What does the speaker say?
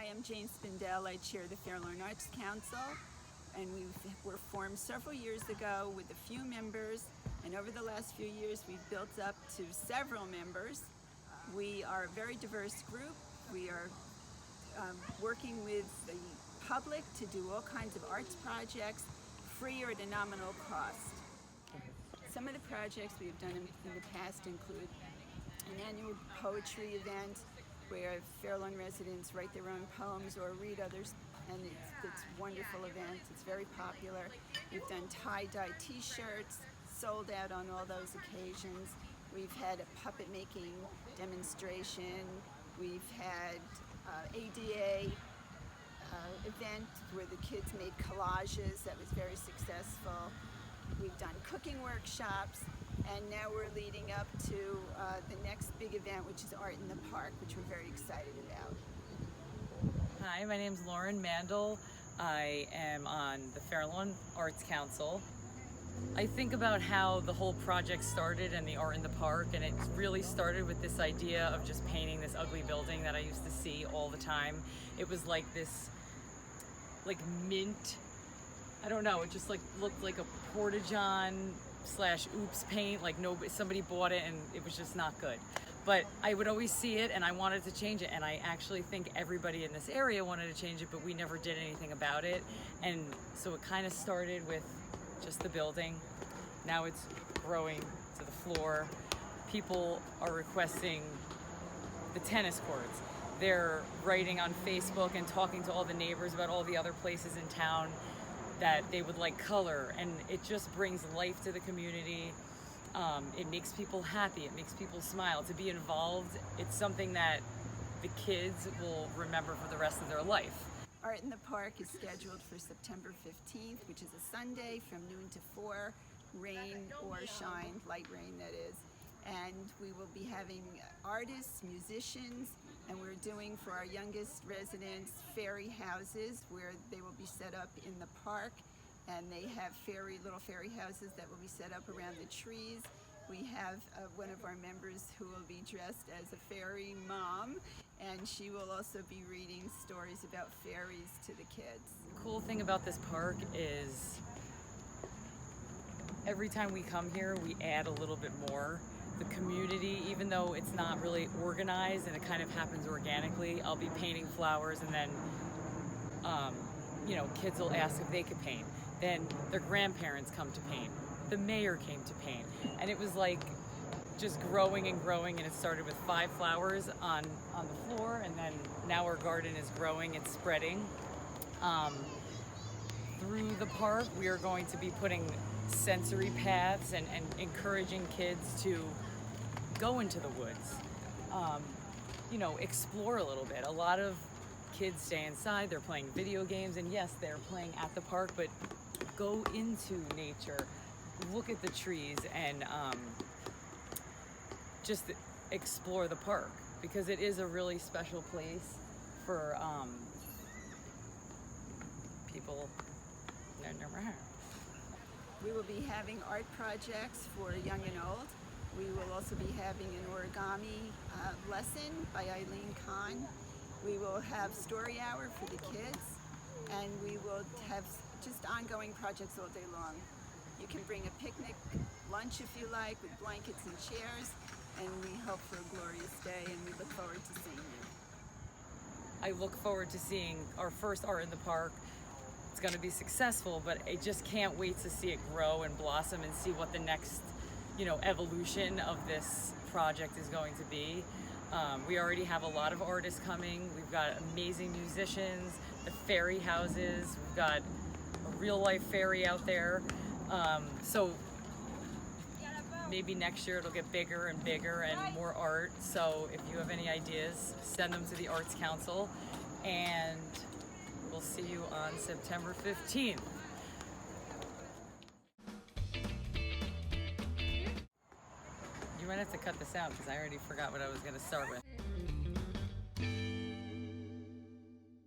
I'm Jane Mandel. I chair the Fairlawn Arts Council, and we were formed several years ago with a few members, and over the last few years we've built up to several members. We are a very diverse group. We are working with the public to do all kinds of arts projects, free or at a nominal cost. Some of the projects we've done in the past include an annual poetry event where Fairlawn residents write their own poems or read others, and it's a wonderful event. It's very popular. We've done tie-dye t-shirts, sold out on all those occasions. We've had a puppet making demonstration. We've had ADA event where the kids made collages. That was very successful. We've done cooking workshops, and now we're leading up to the next big event, which is Art in the Park, which we're very excited about. Hi, my name is Lauren Mandel. I am on the Fairlawn Arts Council. I think about how the whole project started and the Art in the Park, and it really started with this idea of just painting this ugly building that I used to see all the time. It was like this, mint, I don't know, it just looked like a Porta-John / oops paint, somebody bought it and it was just not good. But I would always see it and I wanted to change it, and I actually think everybody in this area wanted to change it, but we never did anything about it. And so it kind of started with just the building. Now it's growing to the floor. People are requesting the tennis courts. They're writing on Facebook and talking to all the neighbors about all the other places in town that they would like color, and it just brings life to the community. It makes people happy, it makes people smile. To be involved, it's something that the kids will remember for the rest of their life. Art in the Park is scheduled for September 15th, which is a Sunday from noon to 4, rain or shine, light rain that is. And we will be having artists, musicians, and we're doing for our youngest residents fairy houses where they will be set up in the park, and they have little fairy houses that will be set up around the trees. We have one of our members who will be dressed as a fairy mom, and she will also be reading stories about fairies to the kids. The cool thing about this park is every time we come here, we add a little bit more. The community, even though it's not really organized and it kind of happens organically, I'll be painting flowers, and then kids will ask if they could paint. Then their grandparents come to paint. The mayor came to paint, and it was like just growing and growing, and it started with 5 flowers on the floor, and then now our garden is growing, it's spreading. Through the park, we are going to be putting sensory paths and encouraging kids to go into the woods, explore a little bit. A lot of kids stay inside, they're playing video games, and yes, they're playing at the park, but go into nature, look at the trees, and just explore the park, because it is a really special place for people. We will be having art projects for young and old. We will also be having an origami lesson by Eileen Kahn. We will have story hour for the kids, and we will have just ongoing projects all day long. You can bring a picnic lunch if you like, with blankets and chairs, and we hope for a glorious day, and we look forward to seeing you. I look forward to seeing our first Art in the Park. It's going to be successful, but I just can't wait to see it grow and blossom and see what the next, evolution of this project is going to be. We already have a lot of artists coming. We've got amazing musicians, the fairy houses. We've got a real life fairy out there. So maybe next year it'll get bigger and bigger and more art. So if you have any ideas, send them to the Arts Council, and we'll see you on September 15th. You might have to cut this out because I already forgot what I was going to start with.